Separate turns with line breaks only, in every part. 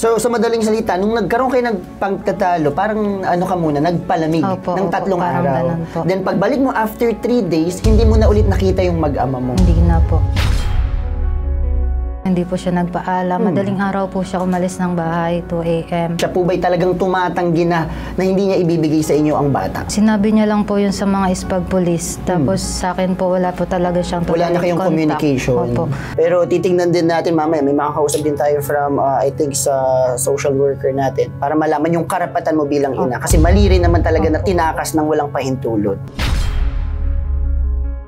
So, sa madaling salita, nung nagkaroon kayo ng pagtatalo, parang ano ka muna, nagpalamig ng 3 araw. Then, pagbalik mo after 3 days, hindi mo na ulit nakita yung mag-ama mo.
Hindi na po. Hindi po siya nagpaalam. Madaling araw po siya umalis ng bahay, 2 AM.
Siya po ba'y talagang tumatanggi na hindi niya ibibigay sa inyo ang bata?
Sinabi niya lang po yun sa mga ispag police. Tapos sa akin po, wala po talaga siyang
wala na kayong
contact.
Communication.
Opo.
Pero titingnan din natin mamaya, may makakausap din tayo from, I think, sa social worker natin para malaman yung karapatan mo bilang ina. Kasi mali rin naman talaga na tinakas ng walang pahintulot.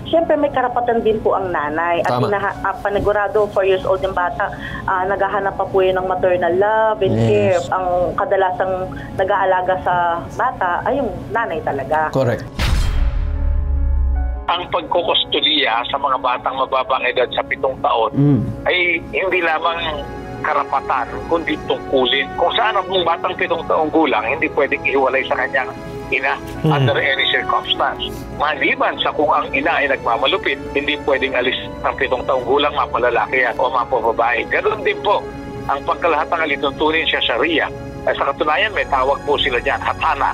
Siyempre may karapatan din po ang nanay at panigurado 4 years old yung bata, naghahanap pa po yun ng maternal love and care. Ang kadalasang nag-aalaga sa bata ay yung nanay talaga.
Correct.
Ang pagkukustudiya sa mga batang mababang edad sa 7 taon ay hindi lamang karapatan kundi tungkulin. Kung saan ang batang 7 taong gulang hindi pwedeng ihiwalay sa kanyang ina under any circumstance. Maliban sa kung ang ina ay nagmamalupit, hindi pwedeng alis ng 7 taong gulang mapalalaki yan o mapababae. Ganoon din po ang pagkalahatang alituntunin siya Sharia. Sa katunayan, may tawag po sila dyan, hatana.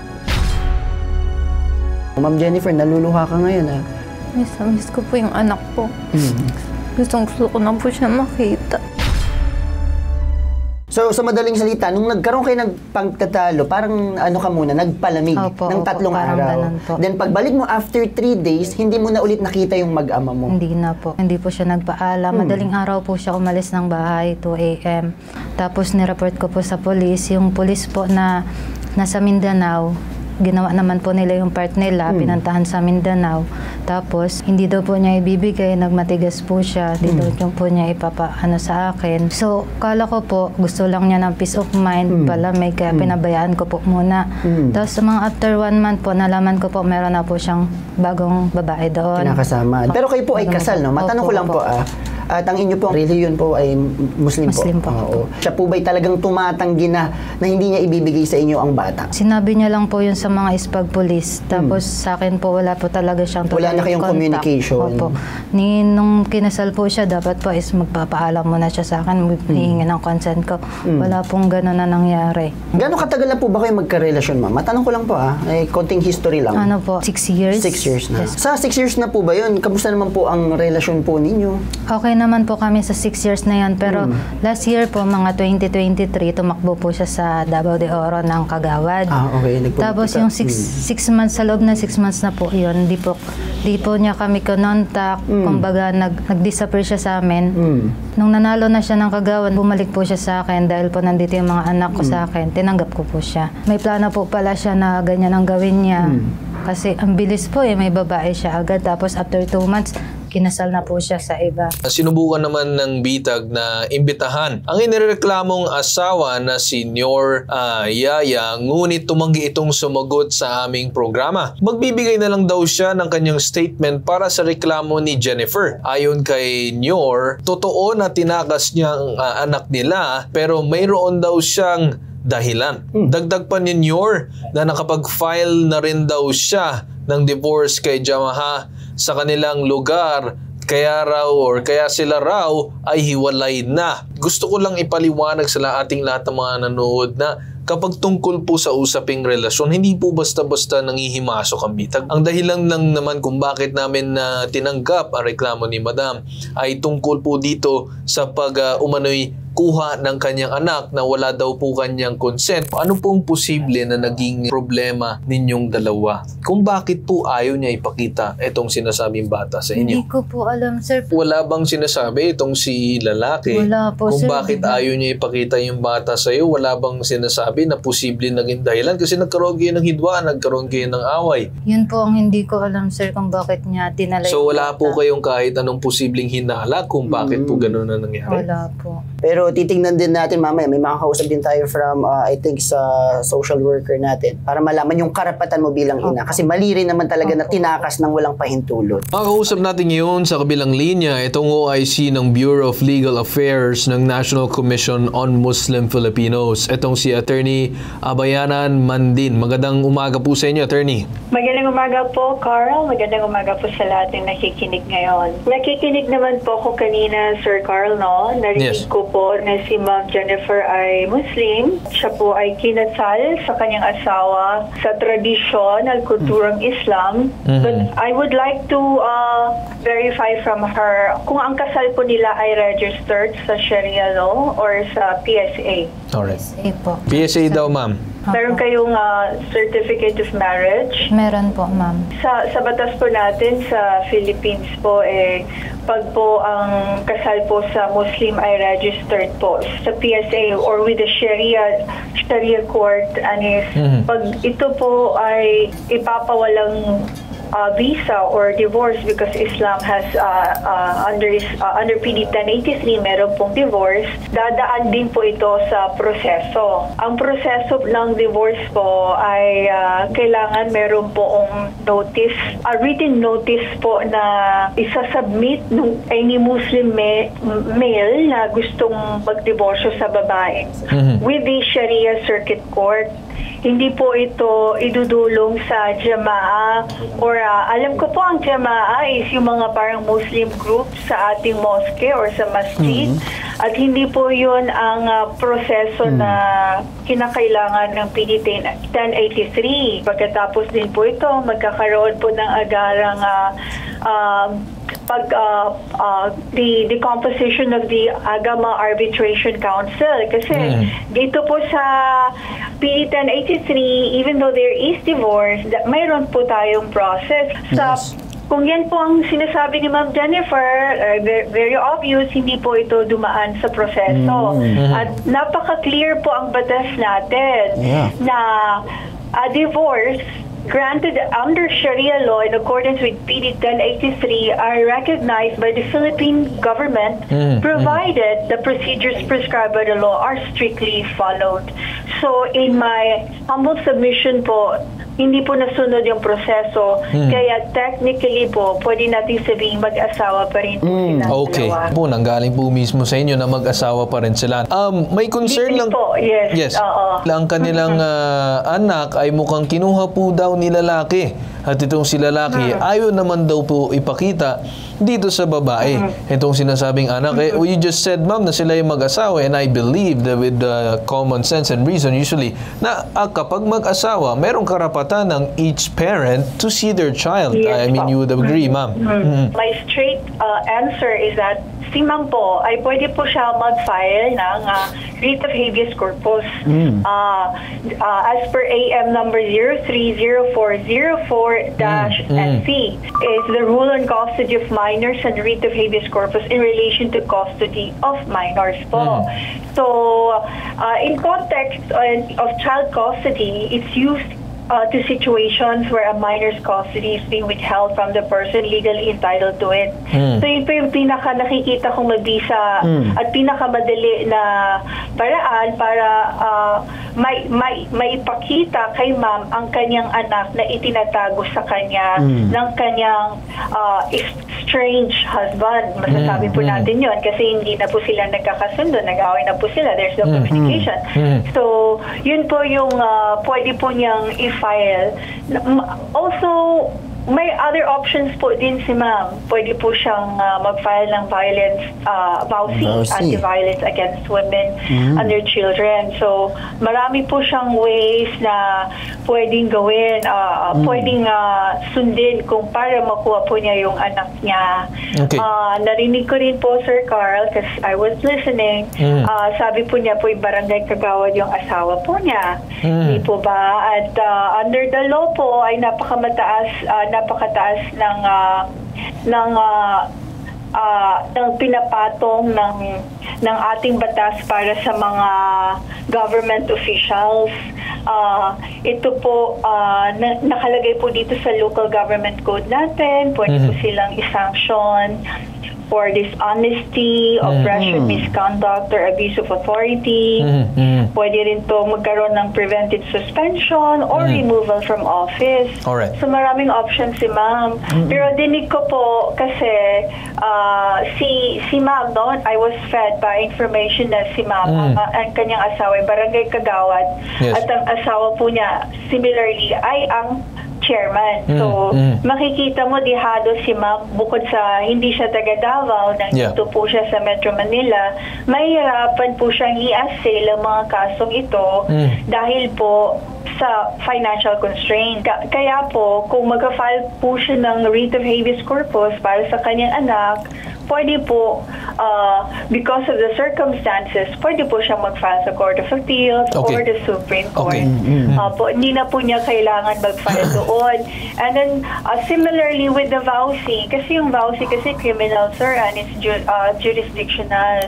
Ma'am Jennifer, naluluha ka ngayon ha?
Miss ko po yung anak ko. Gusto ko na po siya makita.
So, sa madaling salita, nung nagkaroon kayo ng pagtatalo, parang ano ka muna, nagpalamig ng 3 araw. Then, pagbalik mo after 3 days, hindi mo na ulit nakita yung mag-ama mo.
Hindi na po. Hindi po siya nagpaalam. Madaling araw po siya umalis ng bahay, 2 AM. Tapos, nireport ko po sa police. Yung police po na nasa Mindanao, ginawa naman po nila yung part nila, pinantahan sa Mindanao. Tapos, hindi daw po niya ibibigay, nagmatigas po siya, hindi daw po niya ipapaano sa akin. So, kala ko po, gusto lang niya ng peace of mind, palamig, kaya pinabayaan ko po muna. Tapos, mga after 1 month po, nalaman ko po, meron na po siyang bagong babae doon.
Kinakasama. Pero kayo po ay kasal, no? Matanong ko lang po, at ang inyo po, religion po ay Muslim po.
Muslim po.
Oo. Siya po ba'y talagang tumatanggi na hindi niya ibibigay sa inyo ang bata?
Sinabi niya lang po yun sa mga ispag police. Tapos sa akin po, wala po talaga siyang
wala na kayong
contact.
Communication.
Opo. Nung kinasal po siya, dapat po is magpapaalam muna siya sa akin, hihingi ng consent ko. Wala pong gano'n na nangyari.
Gano'ng katagal na po ba kayo magkarelasyon, ma'am? Matanong ko lang po konting history lang.
Ano po, 6 years.
6 years na.
Yes.
Sa 6 years na po ba yun? Kamusta naman po ang relasyon po ninyo?
Okay naman po kami sa 6 years na yan. Pero last year po, mga 2023, tumakbo po siya sa Davao de Oro ng Kagawad.
Okay.
Tapos yung 6 months, sa loob na 6 months na po yun, di po niya kami konontak. Kumbaga, nag-disappear siya sa amin. Nung nanalo na siya ng Kagawad, bumalik po siya sa akin dahil po nandito yung mga anak ko sa akin. Tinanggap ko po siya. May plano po pala siya na ganyan ang gawin niya. Kasi ang bilis po may babae siya agad. Tapos after 2 months, kinasal na po siya sa iba.
Sinubukan naman ng bitag na imbitahan ang inireklamong asawa na Senior Yaya, ngunit tumanggi itong sumagot sa aming programa. Magbibigay na lang daw siya ng kanyang statement para sa reklamo ni Jennifer. Ayon kay Nyor, totoo na tinakas niya ang anak nila pero mayroon daw siyang dahilan. Dagdag pa ni Nyor na nakapag-file na rin daw siya ng divorce kay Jamaha sa kanilang lugar, kaya sila raw ay hiwalay na. Gusto ko lang ipaliwanag sa ating lahat ng mga nanood na kapag tungkol po sa usaping relasyon, hindi po basta-basta nangihimasok ang bitag. Ang dahilan lang naman kung bakit namin tinanggap ang reklamo ni Madam ay tungkol po dito sa umano'y kuha ng kanyang anak na wala daw po kanyang consent. Ano pong posible na naging problema ninyong dalawa? Kung bakit po ayaw niya ipakita itong sinasabing bata sa inyo?
Hindi ko po alam, sir.
Wala bang sinasabi itong si lalaki?
Wala po,
kung
sir.
Bakit ayaw niya ipakita yung bata sa iyo? Wala bang sinasabi na posible naging dahilan? Kasi nagkaroon kayo ng hidwaan, nagkaroon kayo ng away.
Yun po ang hindi ko alam, sir, kung bakit niya tinalay.
So wala po kayong kahit anong posibleng hinala kung bakit po gano'n na nangyari?
Wala po.
Pero titingnan din natin mamaya, may makakausap din tayo from, I think, sa social worker natin para malaman yung karapatan mo bilang ina. Kasi mali rin naman talaga na tinakas ng walang pahintulot.
Makakausap natin ngayon sa kabilang linya itong OIC ng Bureau of Legal Affairs ng National Commission on Muslim Filipinos. Itong si Atty. Attorney Abayanan Mandin. Magandang umaga po sa inyo, Attorney.
Magandang umaga po, Carl. Magandang umaga po sa lahat ng nakikinig ngayon. Nakikinig naman po ako kanina, Sir Carl, no? Narinig ko po na si Ma'am Jennifer ay Muslim. Siya po ay kinasal sa kanyang asawa sa tradisyon at kulturang Islam. But I would like to verify from her kung ang kasal po nila ay registered sa Sharia law or sa PSA.
Alright.
PSA po.
PSA daw, ma'am.
Meron kayong certificate of marriage?
Meron po, ma'am.
Sa batas po natin sa Philippines po, pag po ang kasal po sa Muslim ay registered po sa PSA or with the Sharia court, pag ito po ay ipapawalang visa or divorce because Islam has under PD 1083 meron pong divorce, dadaan din po ito sa proseso. Ang proseso ng divorce po ay kailangan meron poong notice, written notice po na isasubmit ng any Muslim male na gustong magdiborsyo sa babae with the Sharia Circuit Court. Hindi po ito idudulong sa Jamaa or alam ko po ang Jamaa is yung mga parang Muslim group sa ating mosque or sa masjid at hindi po yun ang proseso na kinakailangan ng PD 1083. Pagkatapos din po ito, magkakaroon po ng agarang the composition of the Agama Arbitration Council kasi dito po sa PD 1083, even though there is divorce, mayroon po tayong process sa kung yan po ang sinasabi ni Ma'am Jennifer, very obvious, hindi po ito dumaan sa proseso. At napaka-clear po ang batas natin na a divorce granted under Sharia law in accordance with PD 1083 are recognized by the Philippine government provided the procedures prescribed by the law are strictly followed. So in my humble submission po, hindi po nasunod yung proseso. Kaya technically po, pwede natin sabihin mag-asawa pa rin po sila.
Okay. Po, nanggaling po mismo sa inyo na mag-asawa pa rin sila. May concern lang.
Po, yes.
Ang kanilang anak ay mukhang kinuha po daw ni lalaki. At itong si lalaki, ayaw naman daw po ipakita dito sa babae. Itong sinasabing anak, you just said, ma'am, na sila yung mag-asawa, and I believe that with common sense and reason, usually, na kapag mag-asawa, merong karapatan ng each parent to see their child.
Yes,
I mean, you would agree, ma'am.
My straight answer is that si ma'am po ay pwede po siya mag-file ng writ of habeas corpus. As per AM number 030404-SC is the rule on custody of minors and writ of habeas corpus in relation to custody of minors po. So, in context of child custody, it's used to situations where a minor's custody is being withheld from the person legally entitled to it. So yun po yung pinaka-nakikita kong mabisa at pinaka-madali na paraan para maipakita kay ma'am ang kanyang anak na itinatago sa kanya ng kanyang estranged husband. Masasabi po natin yun kasi hindi na po sila nagkakasundo, nag-away na po sila. There's no communication. So, yun po yung pwede po niyang i-file. Also, may other options po din si ma'am. Pwede po siyang mag-file ng VAUSI, Anti-Violence Against Women and their Children. So, marami po siyang ways na pwedeng gawin, pwedeng sundin kung para makuha po niya yung anak niya.
Okay.
Narinig ko rin po, Sir Carl, because I was listening, sabi po niya po yung barangay kagawad yung asawa po niya. Hindi po ba? At under the law po ay napakataas ng pinapatong ng ating batas para sa mga government officials. Ito po nakalagay po dito sa local government code natin. Pwede po silang i-sanction for dishonesty, oppression, misconduct, or abuse of authority. Pwede rin to magkaroon ng preventive suspension or removal from office.
Alright.
So maraming options si ma'am. Pero dinig ko po kasi si ma'am, no, I was fed by information na si ma'am ang kanyang asawa ay barangay kagawad.
Yes.
At ang asawa po niya similarly ay ang chairman. So, makikita mo dihado si ma'am, bukod sa hindi siya taga Davao, nandito po siya sa Metro Manila, mahirapan po siyang i-assail ang mga kasong ito dahil po sa financial constraint. Kaya po, kung mag-file po siya ng writ of habeas corpus para sa kanyang anak, pwede po, because of the circumstances, pwede po siyang mag-file sa Court of Appeals or the Supreme Court. Hindi na po niya kailangan mag-file doon. And then, similarly with the VAUSI, kasi yung VAUSI kasi criminal, sir, and it's jurisdictional.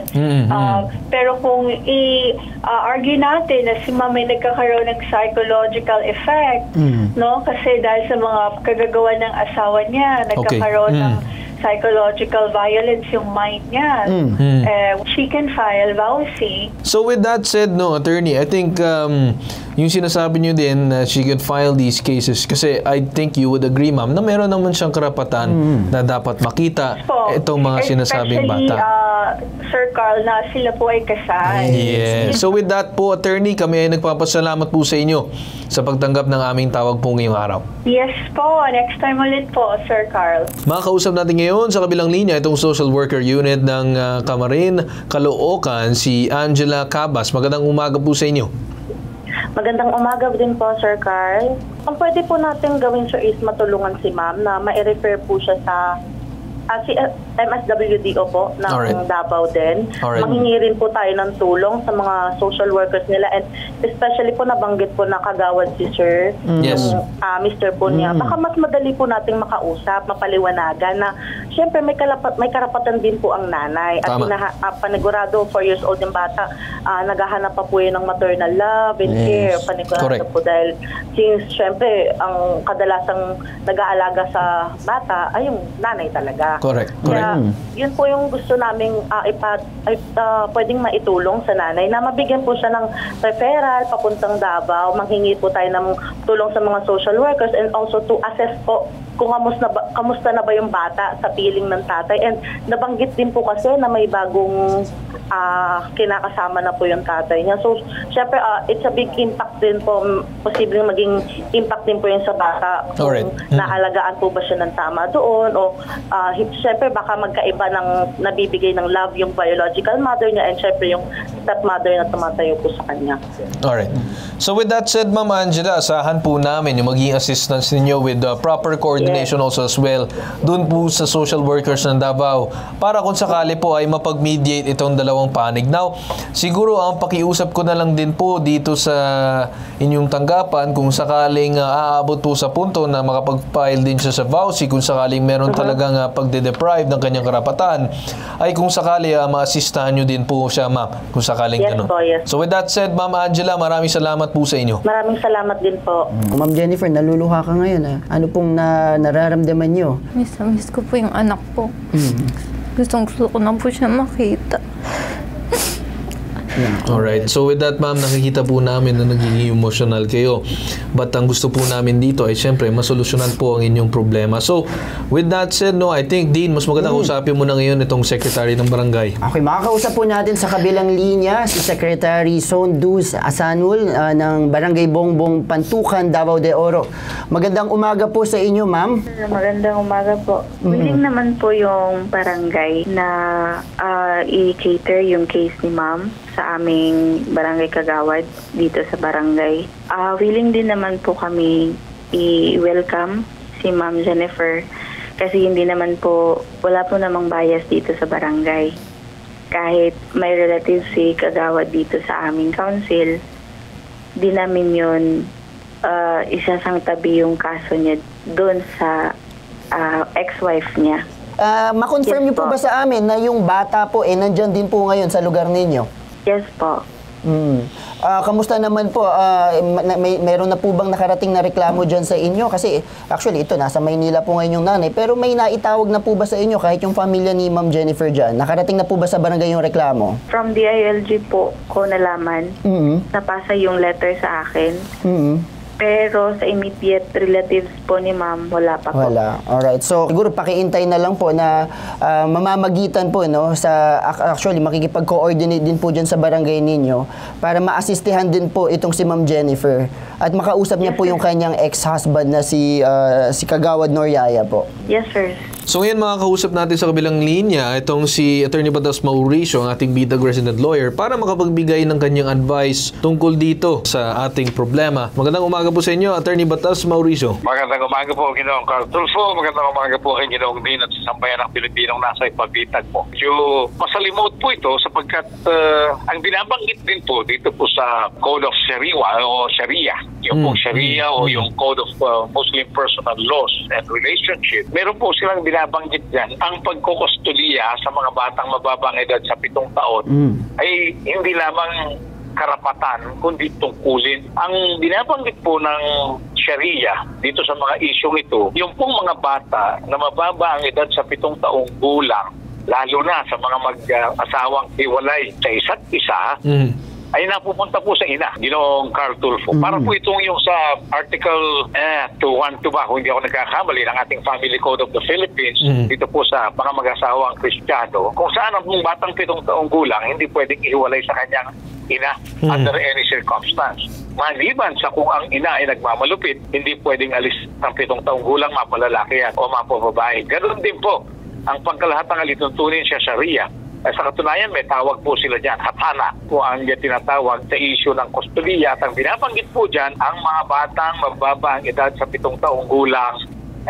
Pero kung i-argue natin na si ma'am ay nagkakaroon ng psychological effect, no? Kasi dahil sa mga kagagawa ng asawa niya, nagkakaroon ng psychological violence yung mind niya. She can file VAUSI.
So with that said, no, attorney, I think yung sinasabi niyo din na she could file these cases kasi I think you would agree, ma'am, na meron naman siyang karapatan na dapat makita itong mga sinasabing bata.
Sir Carl, na sila po ay kasal.
Yes. So with that po, attorney, kami ay nagpapasalamat po sa inyo sa pagtanggap ng aming tawag po ngayong araw.
Yes po. Next time ulit po, Sir Carl.
Makakausap natin ngayon sa kabilang linya itong social worker unit ng Camarin, Caloocan, si Angela Cabas. Magandang umaga po sa inyo.
Magandang umaga din po, Sir Carl. Ang pwede po natin gawin, sir, is matulungan si ma'am na ma-refer po siya sa si MSWDO po ng Davao din. Manghingi rin po tayo ng tulong sa mga social workers nila and especially po nabanggit po na kagawad si Sir, yung Mr. po niya. Baka mas madali po nating makausap, mapaliwanagan na syempre may karapatan din po ang nanay. At panigurado, 4 years old yung bata, naghahanap pa po yun ng maternal love and care. Panigurado po dahil since syempre ang kadalasang nag-aalaga sa bata ay yung nanay talaga.
Correct.
Kaya, yun po yung gusto naming pwedeng maitulong sa nanay na mabigyan po siya ng referral papuntang Davao, manghingi po tayo ng tulong sa mga social workers and also to assess po kung kamusta na ba yung bata sa piling ng tatay. And nabanggit din po kasi na may bagong kinakasama na po yung tatay niya. So, syempre, it's a big impact din po. Posibleng maging impact din po yun sa bata. Kung naalagaan po ba siya ng tama doon o syempre, baka magkaiba ng nabibigay ng love yung biological mother niya and syempre yung stepmother na tumatayo po sa kanya.
Alright. So with that said, Ma'am Angela, asahan po namin yung maging assistance ninyo with proper coordination also as well doon po sa social workers ng Davao para kung sakali po ay mapag-mediate itong dalawang panig. Now, siguro ang pakiusap ko na lang din po dito sa inyong tanggapan kung sakaling aabot po sa punto na makapag-file din siya sa VAUSI, kung sakaling meron talagang pagde-deprive ng kanyang karapatan, ay kung sakali ma-assistahan nyo din po siya, ma'am, kung sakaling ganun. So with that said, Ma'am Angela, maraming salamat po sa inyo.
Maraming salamat din po.
Ma'am Jennifer, naluluha ka ngayon. Ano pong nararamdaman nyo?
Miss ko po yung anak po. Gusto ko na po siya makita.
Alright. So with that, ma'am, nakikita po namin na nagiging emotional kayo. But ang gusto po namin dito ay syempre masolusyonan po ang inyong problema. So with that said, no, I think, Dean, mas maganda kausapin mo na ngayon itong secretary ng barangay.
Okay, makakausap po natin sa kabilang linya si Secretary Sondus Asanul ng Barangay Bongbong Pantukan, Davao de Oro. Magandang umaga po sa inyo, ma'am.
Magandang umaga po. Willing naman po yung barangay na i-cater yung case ni ma'am sa aming barangay kagawad dito sa barangay. Willing din naman po kami i-welcome si Ma'am Jennifer kasi hindi naman po, wala po namang bias dito sa barangay. Kahit may relative si kagawad dito sa aming council, di namin yun isasang tabi yung kaso niya doon sa ex-wife niya.
Ma-confirm niyo po ba sa amin na yung bata po nandyan din po ngayon sa lugar ninyo?
Yes po.
Kamusta naman po? Meron na po bang nakarating na reklamo dyan sa inyo? Kasi actually ito, nasa Maynila po ngayon yung nanay. Pero may naitawag na po ba sa inyo kahit yung pamilya ni Ma'am Jennifer dyan? Nakarating na po ba sa barangay yung reklamo?
From DILG po ko nalaman. Napasa yung letter sa akin. Pero sa immediate relatives po ni ma'am, wala pa po.
Wala. Alright. So, siguro pakiintay na lang po na mamamagitan po, no, sa actually makikipag-coordinate din po dyan sa barangay ninyo para maasistihan din po itong si Ma'am Jennifer at makausap niya po yung kanyang ex-husband na si Kagawad Noriaya po.
Yes, sir.
So ngayon makakausap natin sa kabilang linya itong si Attorney Batas Mauricio, ang ating Bitag resident lawyer, para makapagbigay ng kanyang advice tungkol dito sa ating problema. Magandang umaga po sa inyo, Attorney Batas Mauricio.
Magandang umaga po, Ginoong Carl Tulfo. Magandang umaga po kay Ginoong Din at sa sambayan ng Pilipinong nasa ipabitag mo. Medyo masalimot po ito sapagkat ang binabanggit din po dito po sa Code of Sharia, yung pong Sharia o yung Code of Muslim Personal Laws and Relationship, meron po silang binabanggit dyan, ang pagkukustodiya sa mga batang mababang edad sa 7 taon ay hindi lamang karapatan kundi tungkulin. Ang binabanggit po ng Sharia dito sa mga isyong ito, yung pong mga bata na mababa ang edad sa 7 taong gulang, lalo na sa mga mag-asawang hiwalay sa isa't isa, ay napupunta po sa ina, Ginoong Carl Tulfo. Para po itong yung sa Article 212 ba, kung hindi ako nagkakamali, ng ating Family Code of the Philippines, dito po sa mga mag-asawang Kristiyano, kung saan ang batang 7 taong gulang hindi pwedeng ihiwalay sa kanyang ina under any circumstance. Maliban sa kung ang ina ay nagmamalupit, hindi pwedeng alis ng 7 taong gulang, mapalalaki yan o mapababae. Ganoon din po ang pangkalahatang alituntunin sa Sharia. Sa katunayan, may tawag po sila dyan, hatana po ang tinatawag sa issue ng kustodiya. At ang binabanggit po dyan, ang mga batang mababa ang edad sa 7 taong gulang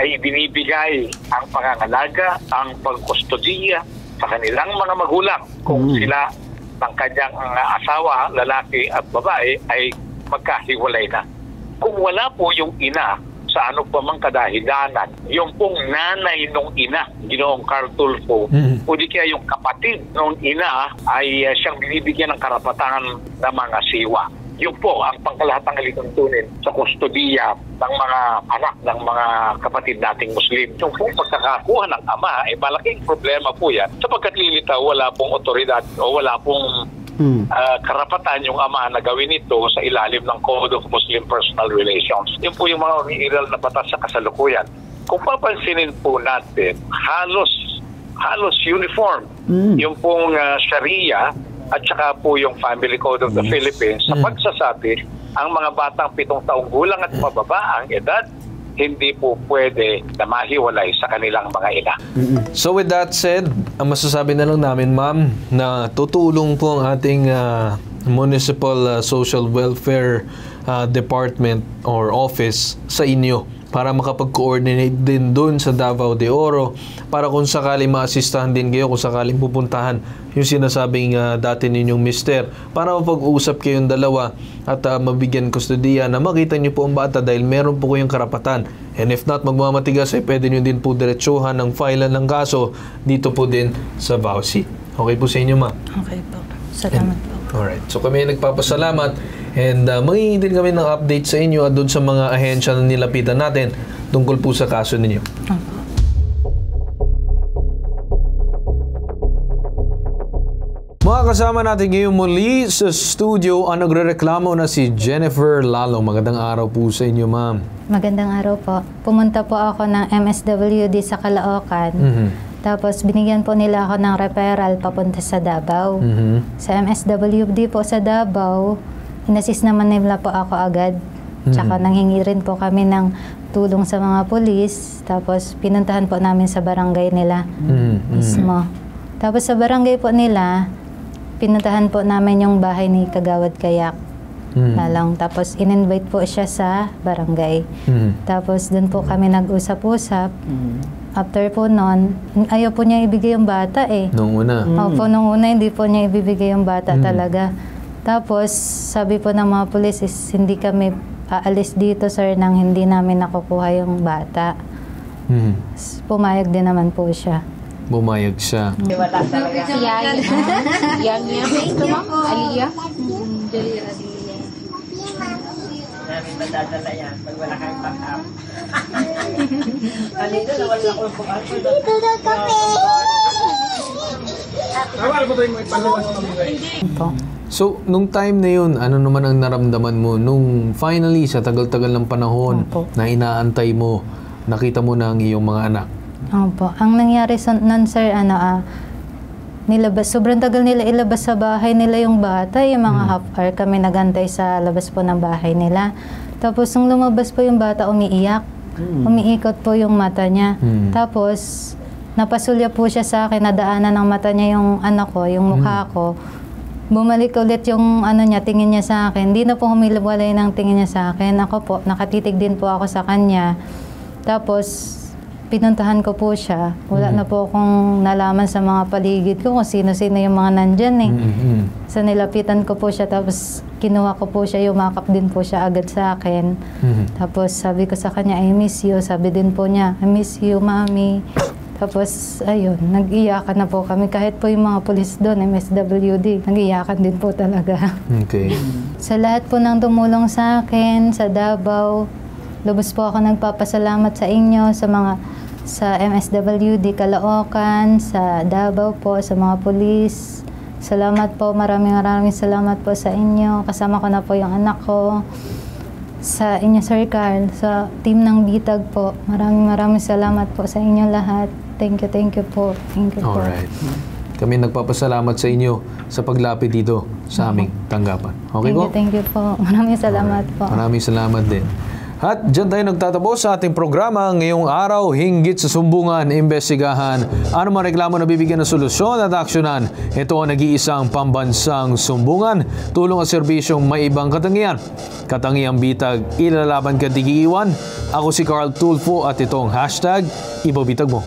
ay binibigay ang pangangalaga, ang pagkustodiya sa kanilang mga magulang kung sila ng kanyang asawa, lalaki at babae ay magkahiwalay na. Kung wala po yung ina sa ano pa mang kadahilanan, yung pong nanay nung ina, Ginoong Carl Tulfo, o di kaya yung kapatid nung ina ay siyang binibigyan ng karapatan ng mga siwa. Yun po ang pangkalahatang alituntunin sa kustodiya ng mga anak ng mga kapatid nating Muslim. Yung pong pagkakakuha ng ama ay malaking problema po yan sapagkat lilitaw wala pong otoridad o wala pong karapatan yung ama na gawin ito sa ilalim ng Code of Muslim Personal Relations. Yun po yung mga umiiral na batas sa kasalukuyan. Kung papansinin po natin, halos uniform yung pong Sharia at saka po yung Family Code of the Philippines sa pagsasabi ang mga batang 7 taong gulang at mababa ang edad hindi po pwede na mahiwalay sa kanilang mga ina.
So with that said, ang masasabi na lang namin, ma'am, na tutulong po ang ating Municipal Social Welfare Department or Office sa inyo para makapag-coordinate din doon sa Davao de Oro para kung sakaling ma-assistahan din kayo, kung sakaling pupuntahan yung sinasabing dati ninyong mister, para mapag-usap kayong dalawa at mabigyan kustodiya na makita nyo po ang bata dahil meron po kayong karapatan. And if not, magmamatigas ay pwede nyo din po diretsuhan ng filean ng kaso dito po din sa VAUSI. Okay po sa inyo, ma?
Okay po. Salamat po.
Alright. So kami ay nagpapasalamat and mangingi din kami ng update sa inyo at doon sa mga ahensya na nilapitan natin tungkol po sa kaso ninyo. Mga kasama natin ngayon muli sa studio ang nagrereklamo na si Jennifer Lalong. Magandang araw po sa inyo, ma'am.
Magandang araw po. Pumunta po ako ng MSWD sa Caloocan. Tapos binigyan po nila ako ng referral papunta sa Davao. Sa MSWD po sa Davao, inassist naman nila po ako agad. Tsaka nanghingi rin po kami ng tulong sa mga pulis. Tapos pinuntahan po namin sa barangay nila mismo. Tapos sa barangay po nila, pinuntahan po namin yung bahay ni Kagawad Kayak. Tapos in-invite po siya sa barangay. Tapos dun po kami nag-usap-usap. After po nun, ayaw po niya ibigay yung bata eh.
Noong una?
Opo, noong una hindi po niya ibibigay yung bata talaga. Tapos sabi po ng mga pulis is hindi kami aalis dito sir nang hindi namin nakukuha yung bata. Pumayag din naman po siya.
Bumayag siya.
Wala talaga. Si Yaya. Aliyah. Namin madadala yan pag wala kayong backup. Kanina na wala ko kung ano. Dito na kape!
So, nung time na yun, ano naman ang naramdaman mo? Nung finally, sa tagal-tagal ng panahon na inaantay mo, nakita mo na ang iyong mga anak?
Opo. Ang nangyari nun, sir, nilabas, sobrang tagal nila ilabas sa bahay nila yung bata. Yung mga half hour kami nagantay sa labas po ng bahay nila. Tapos, nung lumabas po yung bata, umiiyak. Umiikot po yung mata niya. Tapos, napasulya po siya sa akin, nadaanan ng mata niya yung anak ko, yung mukha ko. Bumalik ulit yung tingin niya sa akin. Hindi na po humiwalay ng tingin niya sa akin. Ako po, nakatitig din po ako sa kanya. Tapos, pinuntahan ko po siya. Wala na po akong nalaman sa mga paligid ko kung sino-sino yung mga nandyan eh. So, nilapitan ko po siya. Tapos, kinuha ko po siya. Yumakap din po siya agad sa akin. Tapos, sabi ko sa kanya, I miss you. Sabi din po niya, I miss you, Mami. Tapos, ayun, nag-iyakan na po kami. Kahit po yung mga pulis doon, MSWD, nag-iyakan din po talaga.
Okay.
Sa lahat po ng tumulong sa akin, sa Davao, lubos po ako nagpapasalamat sa inyo, sa MSWD, Caloocan, sa Davao po, sa mga pulis. Salamat po, maraming salamat po sa inyo. Kasama ko na po yung anak ko. Sa inyo, Sir Carl, sa team ng Bitag po, maraming salamat po sa inyo lahat. Thank you po. Thank you po.
Alright. Kami nagpapasalamat sa inyo sa paglapit dito sa aming tanggapan. Okay po?
Thank you po. Maraming salamat po.
Maraming salamat din. At dyan tayo nagtatapos sa ating programa ngayong araw, hinggit sa sumbungan, imbestigahan, ano man reklamo na bibigyan ng solusyon at aksyonan. Ito ang nag-iisang pambansang sumbungan, tulong at serbisyong may ibang katangian. Katangiang Bitag, ilalaban ka di iiwan. Ako si Carl Tulfo at itong hashtag, Ibabitag Mo.